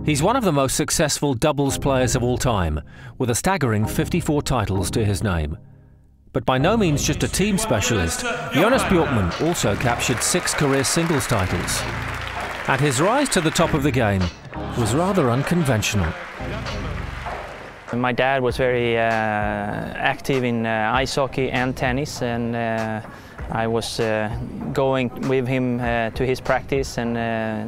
He's one of the most successful doubles players of all time, with a staggering 54 titles to his name. But by no means just a team specialist, Jonas Bjorkman also captured 6 career singles titles. And his rise to the top of the game was rather unconventional. My dad was very active in ice hockey and tennis, and I was going with him to his practice, and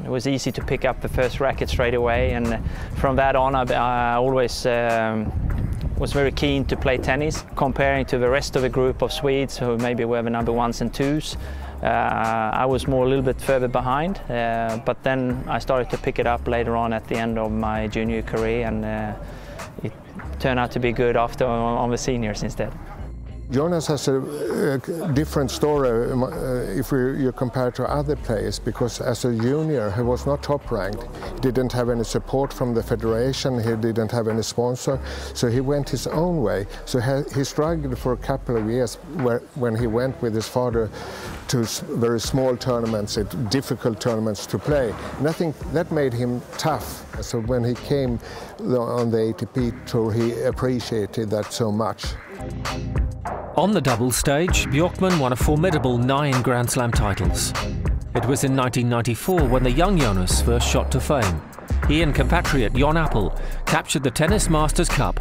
it was easy to pick up the first racket straight away. And from that on, I always was very keen to play tennis. Comparing to the rest of the group of Swedes, who maybe were the number 1s and 2s, I was a little bit further behind. But then I started to pick it up later on at the end of my junior career, and it turned out to be good after on the seniors instead. Jonas has a different story if you compare to other players, because as a junior he was not top ranked, he didn't have any support from the federation, he didn't have any sponsor, so he went his own way. So he struggled for a couple of years when he went with his father to very small tournaments, difficult tournaments to play. And I think that made him tough. So when he came on the ATP tour, he appreciated that so much. On the doubles stage, Bjorkman won a formidable 9 Grand Slam titles. It was in 1994 when the young Jonas first shot to fame. He and compatriot Jon Appel captured the Tennis Masters Cup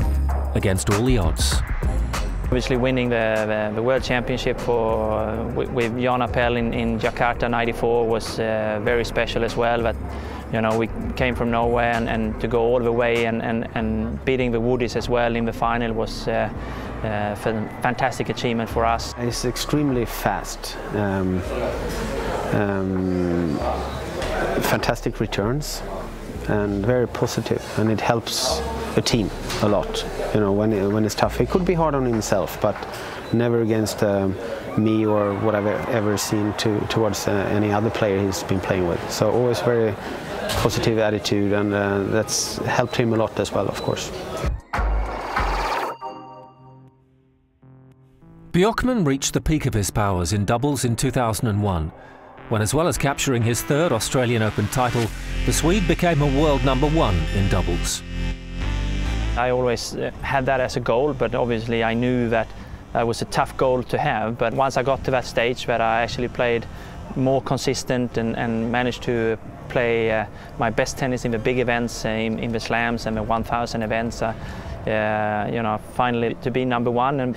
against all the odds. Obviously winning the World Championship with Jon Appel in Jakarta '94 was very special as well. But you know, we came from nowhere, and to go all the way and beating the Woodies as well in the final was a fantastic achievement for us. He's extremely fast, fantastic returns, and very positive, and it helps the team a lot. You know, when it's tough, he could be hard on himself, but never against me or what I've ever seen towards any other player he's been playing with. So always very positive attitude, and that's helped him a lot as well, of course. Bjorkman reached the peak of his powers in doubles in 2001, when, as well as capturing his 3rd Australian Open title, the Swede became a world #1 in doubles. I always had that as a goal, but obviously I knew that was a tough goal to have. But once I got to that stage where I actually played more consistent and managed to play my best tennis in the big events, in the slams and the 1000 events, you know, finally to be #1. And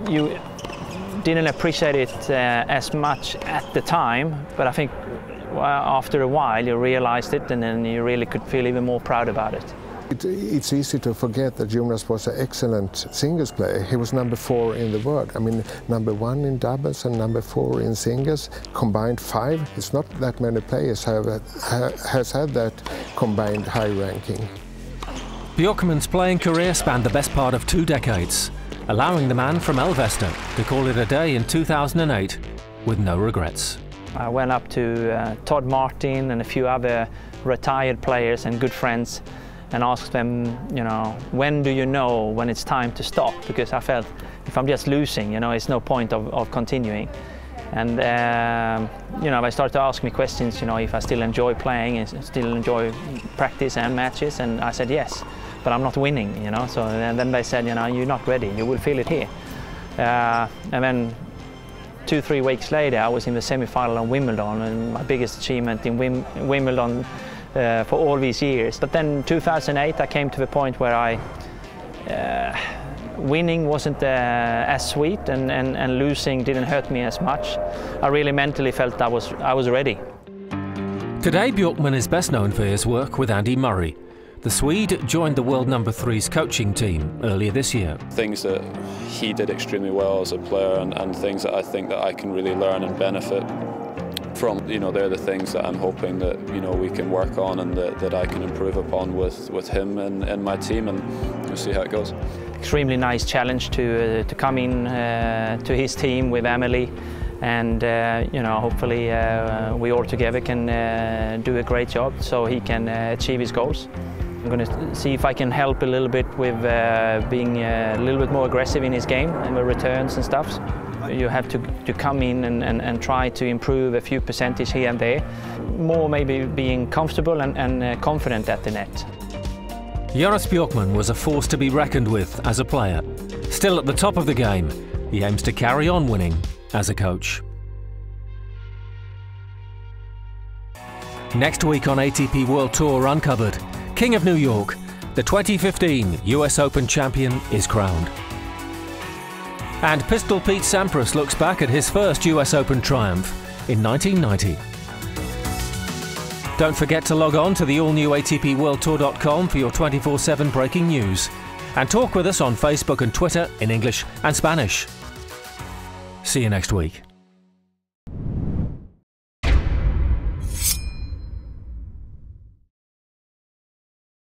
you didn't appreciate it as much at the time, but I think after a while you realized it, and then you really could feel even more proud about it. It's easy to forget that Jonas was an excellent singles player. He was #4 in the world. I mean, #1 in doubles and #4 in singles, combined 5. It's not that many players has had that combined high ranking. Bjorkman's playing career spanned the best part of 2 decades, allowing the man from Elvesta to call it a day in 2008 with no regrets. I went up to Todd Martin and a few other retired players and good friends and asked them, you know, when do you know when it's time to stop? Because I felt if I'm just losing, you know, it's no point of continuing. And you know, they started to ask me questions, you know, if I still enjoy playing and still enjoy practice and matches, and I said yes, but I'm not winning, you know. So then they said, you know, you're not ready, you will feel it here. And then 2-3 weeks later, I was in the semi-final on Wimbledon, and my biggest achievement in Wimbledon for all these years. But then 2008 I came to the point where winning wasn't as sweet, and losing didn't hurt me as much. I really mentally felt I was ready. Today Bjorkman is best known for his work with Andy Murray. The Swede joined the world #3's coaching team earlier this year. Things that he did extremely well as a player, and things that I think that I can really learn and benefit from. You know, they're the things that I'm hoping that, you know, we can work on, and that I can improve upon with him and my team, and we'll see how it goes. Extremely nice challenge to come in to his team with Emily, and you know, hopefully we all together can do a great job so he can achieve his goals. I'm going to see if I can help a little bit with being a little bit more aggressive in his game and the returns and stuff. You have to come in and try to improve a few percentage here and there. More maybe being comfortable and confident at the net. Jonas Bjorkman was a force to be reckoned with as a player. Still at the top of the game, he aims to carry on winning as a coach. Next week on ATP World Tour Uncovered, King of New York, the 2015 US Open champion is crowned. And Pistol Pete Sampras looks back at his first US Open triumph in 1990. Don't forget to log on to the all-new ATPWorldTour.com for your 24/7 breaking news. And talk with us on Facebook and Twitter in English and Spanish. See you next week.